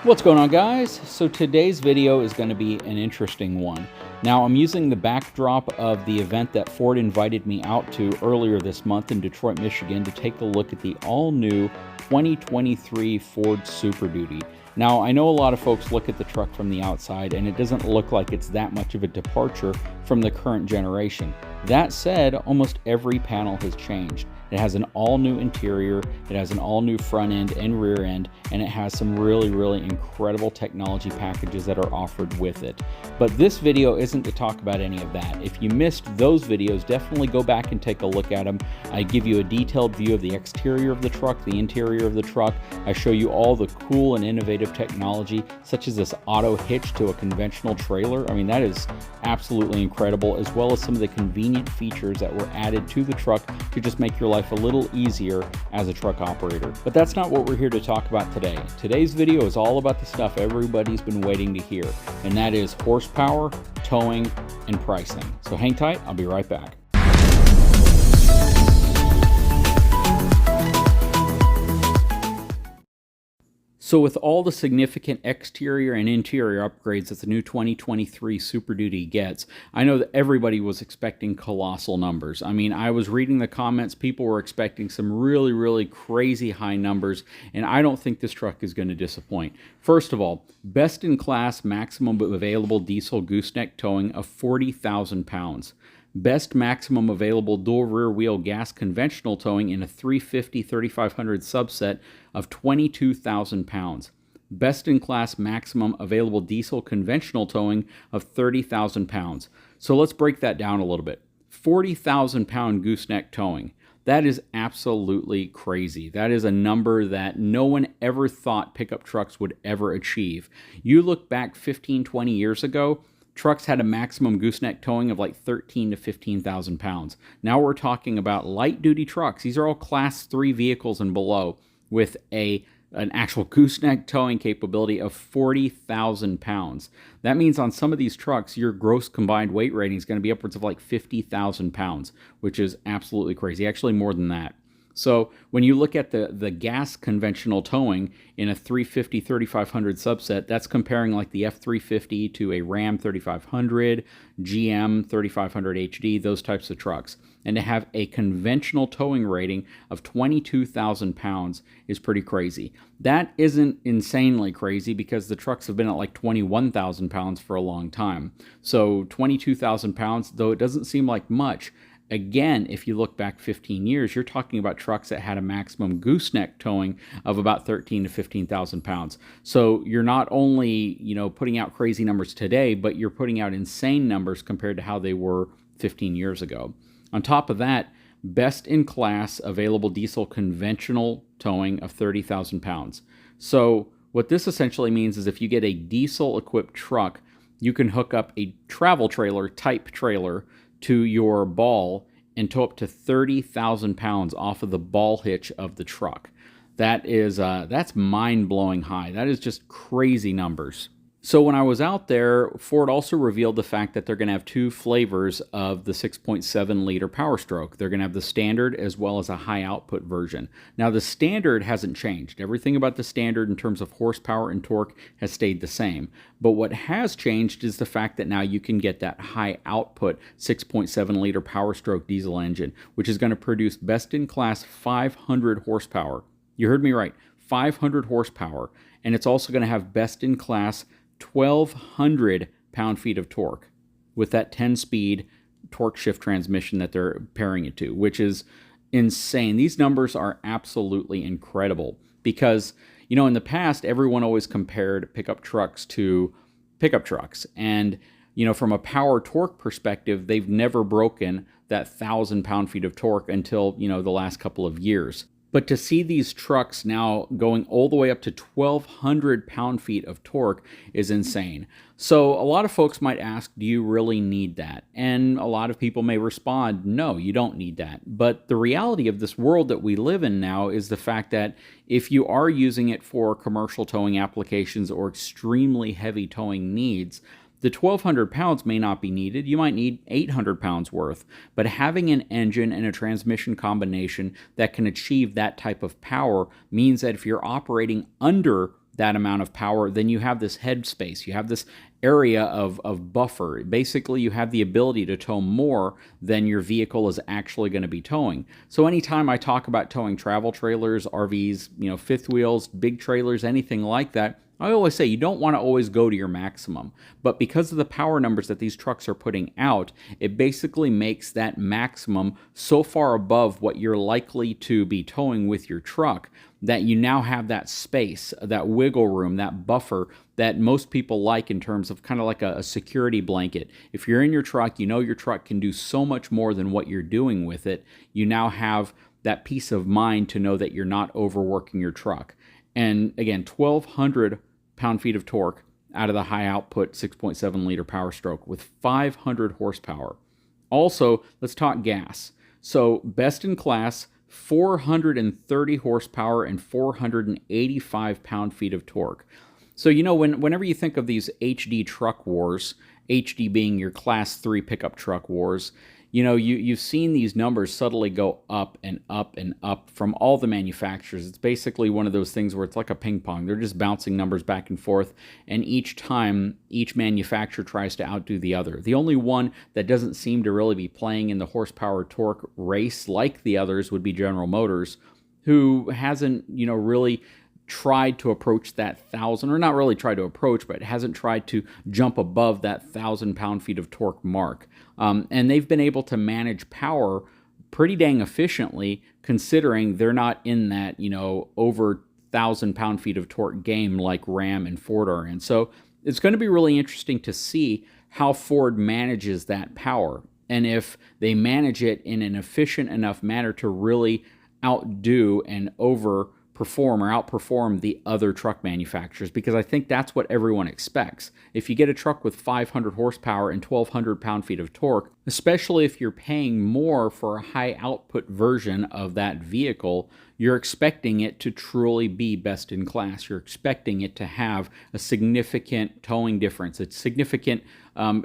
What's going on, guys? So today's video is going to be an interesting one. Now, I'm using the backdrop of the event that Ford invited me out to earlier this month in Detroit, Michigan to take a look at the all-new 2023 Ford Super Duty. Now, I know a lot of folks look at the truck from the outside and it doesn't look like it's that much of a departure from the current generation. That said, almost every panel has changed. It has an all-new interior, it has an all-new front end and rear end, and it has some really incredible technology packages that are offered with it. But this video isn't to talk about any of that. If you missed those videos, definitely go back and take a look at them. I give you a detailed view of the exterior of the truck, the interior of the truck. I show you all the cool and innovative technology, such as this auto hitch to a conventional trailer. I mean, that is absolutely incredible, as well as some of the convenient features that were added to the truck to just make your life a little easier as a truck operator. But that's not what we're here to talk about today. Today's video is all about the stuff everybody's been waiting to hear, and that is horsepower, towing, and pricing. So hang tight, I'll be right back. So with all the significant exterior and interior upgrades that the new 2023 Super Duty gets, I know that everybody was expecting colossal numbers. I mean, I was reading the comments, people were expecting some really crazy high numbers, and I don't think this truck is going to disappoint. First of all, best in class maximum available diesel gooseneck towing of 40,000 pounds. Best maximum available dual rear wheel gas conventional towing in a 350-3500 subset of 22,000 pounds. Best in class maximum available diesel conventional towing of 30,000 pounds. So let's break that down a little bit. 40,000 pound gooseneck towing. That is absolutely crazy. That is a number that no one ever thought pickup trucks would ever achieve. You look back 15-20 years ago, trucks had a maximum gooseneck towing of like 13,000 to 15,000 pounds. Now we're talking about light-duty trucks. These are all Class 3 vehicles and below with an actual gooseneck towing capability of 40,000 pounds. That means on some of these trucks, your gross combined weight rating is going to be upwards of like 50,000 pounds, which is absolutely crazy. Actually, more than that. So when you look at the gas conventional towing in a 350-3500 subset, that's comparing like the F350 to a Ram 3500, GM 3500 HD, those types of trucks. And to have a conventional towing rating of 22,000 pounds is pretty crazy. That isn't insanely crazy because the trucks have been at like 21,000 pounds for a long time. So 22,000 pounds, though it doesn't seem like much, again, if you look back 15 years, you're talking about trucks that had a maximum gooseneck towing of about 13,000 to 15,000 pounds. So you're not only, putting out crazy numbers today, but you're putting out insane numbers compared to how they were 15 years ago. On top of that, best in class available diesel conventional towing of 30,000 pounds. So what this essentially means is if you get a diesel equipped truck, you can hook up a travel trailer type trailer to your ball and tow up to 30,000 pounds off of the ball hitch of the truck. That's mind-blowing high. That is just crazy numbers. So when I was out there, Ford also revealed the fact that they're going to have two flavors of the 6.7 liter Power Stroke. They're going to have the standard as well as a high output version. Now the standard hasn't changed. Everything about the standard in terms of horsepower and torque has stayed the same. But what has changed is the fact that now you can get that high output 6.7 liter Power Stroke diesel engine, which is going to produce best in class 500 horsepower. You heard me right, 500 horsepower. And it's also going to have best in class 1,200 pound-feet of torque with that 10-speed torque shift transmission that they're pairing it to, which is insane. These numbers are absolutely incredible because, in the past, everyone always compared pickup trucks to pickup trucks. And, from a power torque perspective, they've never broken that 1,000 pound-feet of torque until, the last couple of years. But to see these trucks now going all the way up to 1,200 pound-feet of torque is insane. So a lot of folks might ask, do you really need that? And a lot of people may respond, no, you don't need that. But the reality of this world that we live in now is the fact that if you are using it for commercial towing applications or extremely heavy towing needs, the 1,200 pounds may not be needed. You might need 800 pounds worth. But having an engine and a transmission combination that can achieve that type of power means that if you're operating under that amount of power, then you have this head space. You have this area of buffer. Basically, you have the ability to tow more than your vehicle is actually going to be towing. So anytime I talk about towing travel trailers, RVs, fifth wheels, big trailers, anything like that, I always say you don't want to always go to your maximum. But because of the power numbers that these trucks are putting out, it basically makes that maximum so far above what you're likely to be towing with your truck that you now have that space, that wiggle room, that buffer that most people like in terms of kind of like a security blanket. If you're in your truck, you know your truck can do so much more than what you're doing with it. You now have that peace of mind to know that you're not overworking your truck. And again, 1,200 pound-feet of torque out of the high-output 6.7-liter Power Stroke with 500 horsepower. Also, let's talk gas. So, best in class, 430 horsepower and 485 pound-feet of torque. So, whenever you think of these HD truck wars, HD being your Class 3 pickup truck wars, you've seen these numbers subtly go up and up and up from all the manufacturers. It's basically one of those things where it's like a ping pong. They're just bouncing numbers back and forth, and each time, each manufacturer tries to outdo the other. The only one that doesn't seem to really be playing in the horsepower torque race like the others would be General Motors, who hasn't, really tried to approach that 1,000, or not really tried to approach, but hasn't tried to jump above that 1,000 pound-feet of torque mark. And they've been able to manage power pretty dang efficiently, considering they're not in that, over 1,000 pound-feet of torque game like Ram and Ford are in. So it's going to be really interesting to see how Ford manages that power, and if they manage it in an efficient enough manner to really outdo and outperform the other truck manufacturers, because I think that's what everyone expects. If you get a truck with 500 horsepower and 1,200 pound-feet of torque, especially if you're paying more for a high-output version of that vehicle, you're expecting it to truly be best in class. You're expecting it to have a significant towing difference, a significant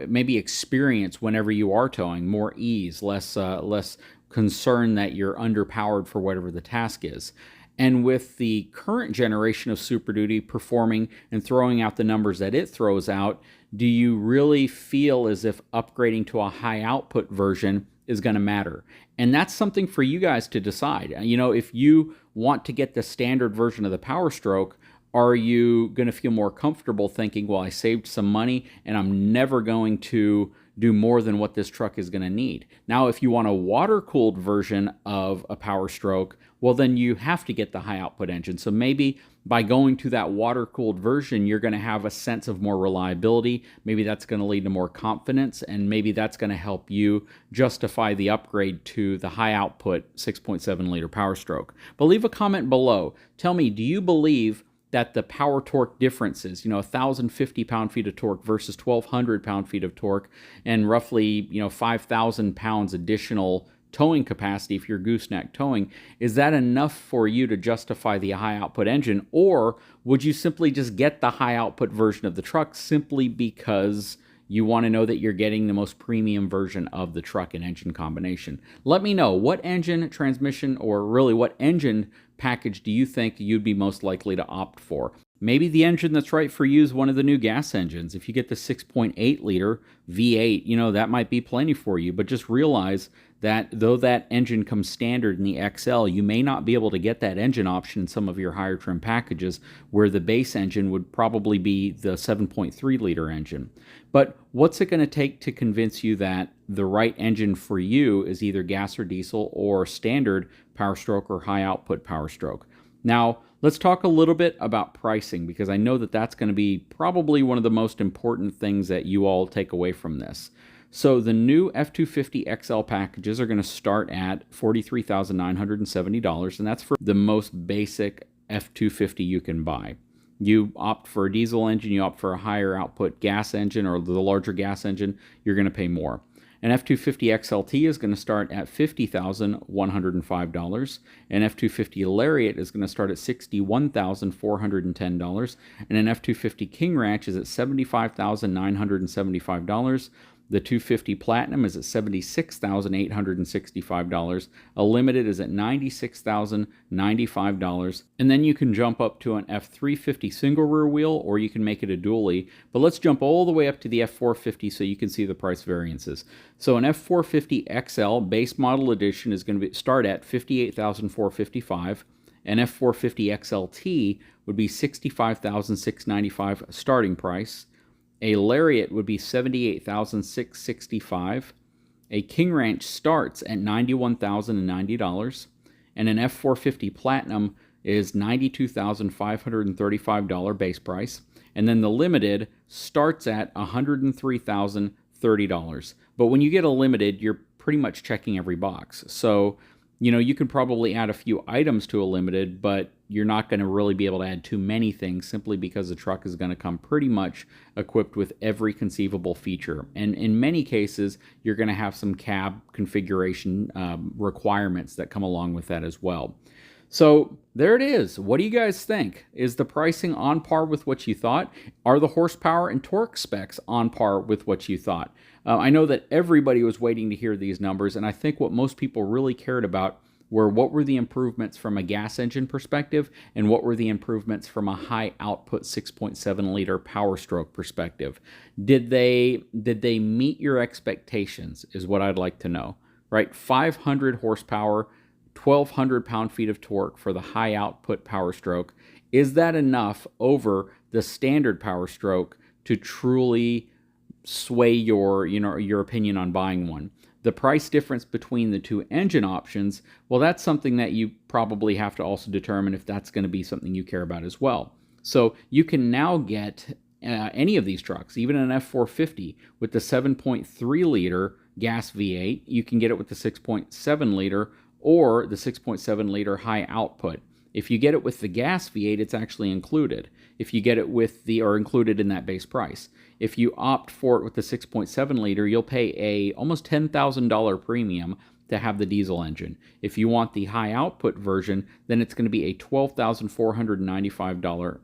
maybe experience whenever you are towing, more ease, less concern that you're underpowered for whatever the task is. And with the current generation of Super Duty performing and throwing out the numbers that it throws out, do you really feel as if upgrading to a high output version is going to matter? And that's something for you guys to decide. If you want to get the standard version of the Power Stroke, are you going to feel more comfortable thinking, well, I saved some money and I'm never going to do more than what this truck is going to need? Now, if you want a water-cooled version of a Power Stroke, well, then you have to get the high-output engine. So maybe by going to that water-cooled version, you're going to have a sense of more reliability. Maybe that's going to lead to more confidence, and maybe that's going to help you justify the upgrade to the high-output 6.7-liter Power Stroke. But leave a comment below. Tell me, do you believe that the power torque differences, 1,050 pound-feet of torque versus 1,200 pound-feet of torque, and roughly, 5,000 pounds additional towing capacity if you're gooseneck towing, is that enough for you to justify the high output engine? Or would you simply just get the high output version of the truck simply because you want to know that you're getting the most premium version of the truck and engine combination? Let me know, what engine, transmission, or really what engine package do you think you'd be most likely to opt for? Maybe the engine that's right for you is one of the new gas engines. If you get the 6.8 liter V8, that might be plenty for you. But just realize that though that engine comes standard in the XL, you may not be able to get that engine option in some of your higher trim packages, where the base engine would probably be the 7.3 liter engine. But what's it going to take to convince you that the right engine for you is either gas or diesel, or standard Power Stroke or high output Power Stroke? Now, let's talk a little bit about pricing, because I know that that's going to be probably one of the most important things that you all take away from this. So the new F250 XL packages are going to start at $43,970, and that's for the most basic F250 you can buy. You opt for a diesel engine, you opt for a higher output gas engine or the larger gas engine, you're going to pay more. An F250 XLT is going to start at $50,105. An F250 Lariat is going to start at $61,410. And an F250 King Ranch is at $75,975. The 250 Platinum is at $76,865. A Limited is at $96,095. And then you can jump up to an F350 single rear wheel, or you can make it a dually. But let's jump all the way up to the F450 so you can see the price variances. So an F450 XL base model edition is going to start at $58,455. An F450 XLT would be $65,695 starting price. A Lariat would be $78,665. A King Ranch starts at $91,090. And an F450 Platinum is $92,535 base price. And then the Limited starts at $103,030. But when you get a Limited, you're pretty much checking every box. So, you can probably add a few items to a Limited, but you're not going to really be able to add too many things simply because the truck is going to come pretty much equipped with every conceivable feature. And in many cases, you're going to have some cab configuration requirements that come along with that as well. So there it is. What do you guys think? Is the pricing on par with what you thought? Are the horsepower and torque specs on par with what you thought? I know that everybody was waiting to hear these numbers, and I think what most people really cared about were what were the improvements from a gas engine perspective and what were the improvements from a high output 6.7 liter Power Stroke perspective. Did they meet your expectations is what I'd like to know, right? 500 horsepower, 1,200 pound-feet of torque for the high output Power Stroke. Is that enough over the standard Power Stroke to truly sway your opinion on buying one? The price difference between the two engine options, well, that's something that you probably have to also determine if that's going to be something you care about as well. So you can now get any of these trucks, even an F450 with the 7.3 liter gas V8. You can get it with the 6.7 liter or the 6.7 liter high output. If you get it with the gas V8, it's actually included. If you get it with or included in that base price. If you opt for it with the 6.7 liter, you'll pay a almost $10,000 premium to have the diesel engine. If you want the high output version, then it's going to be a $12,495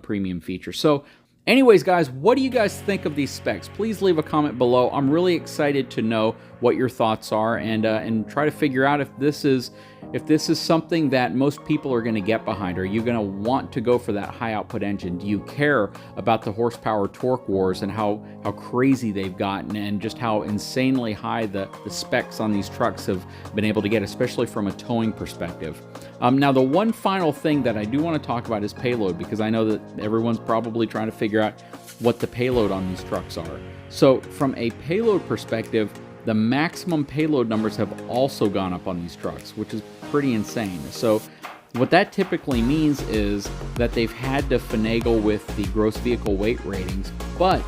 premium feature. So anyways, guys, what do you guys think of these specs? Please leave a comment below. I'm really excited to know what your thoughts are and try to figure out if this is something that most people are going to get behind. Are you going to want to go for that high output engine? Do you care about the horsepower torque wars and how crazy they've gotten and just how insanely high the specs on these trucks have been able to get, especially from a towing perspective? Now, the one final thing that I do want to talk about is payload, because I know that everyone's probably trying to figure out what the payload on these trucks are. So from a payload perspective, the maximum payload numbers have also gone up on these trucks, which is pretty insane. So what that typically means is that they've had to finagle with the gross vehicle weight ratings, but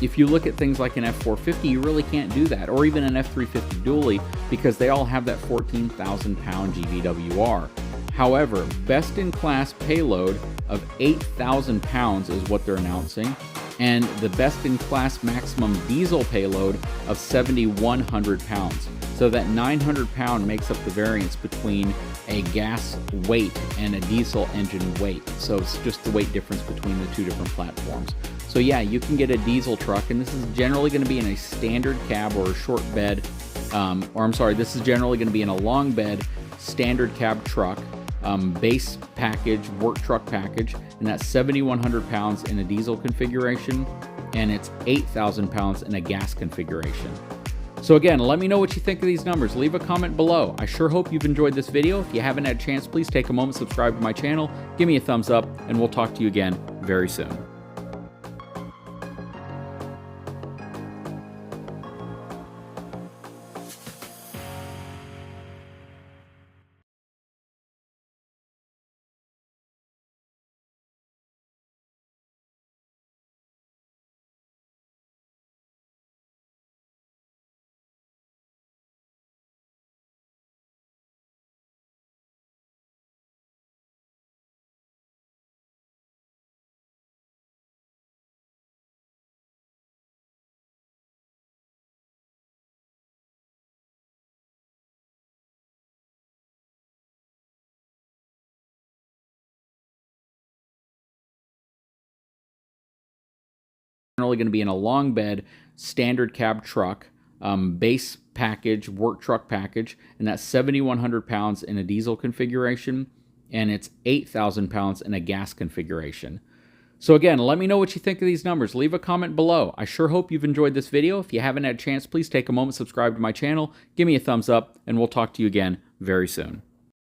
if you look at things like an F450, you really can't do that, or even an F350 dually, because they all have that 14,000 pound GVWR. However, best-in-class payload of 8,000 pounds is what they're announcing, and the best-in-class maximum diesel payload of 7,100 pounds. So that 900 pound makes up the variance between a gas weight and a diesel engine weight. So it's just the weight difference between the two different platforms. So yeah, you can get a diesel truck, and this is generally going to be in a standard cab or a short bed, this is generally going to be in a long bed, standard cab truck, base package, work truck package, and that's 7,100 pounds in a diesel configuration, and it's 8,000 pounds in a gas configuration. So again, let me know what you think of these numbers. Leave a comment below. I sure hope you've enjoyed this video. If you haven't had a chance, please take a moment, subscribe to my channel, give me a thumbs up, and we'll talk to you again very soon. Generally going to be in a long bed, standard cab truck, base package, work truck package, and that's 7,100 pounds in a diesel configuration, and it's 8,000 pounds in a gas configuration. So again, let me know what you think of these numbers. Leave a comment below. I sure hope you've enjoyed this video. If you haven't had a chance, please take a moment, subscribe to my channel, give me a thumbs up, and we'll talk to you again very soon.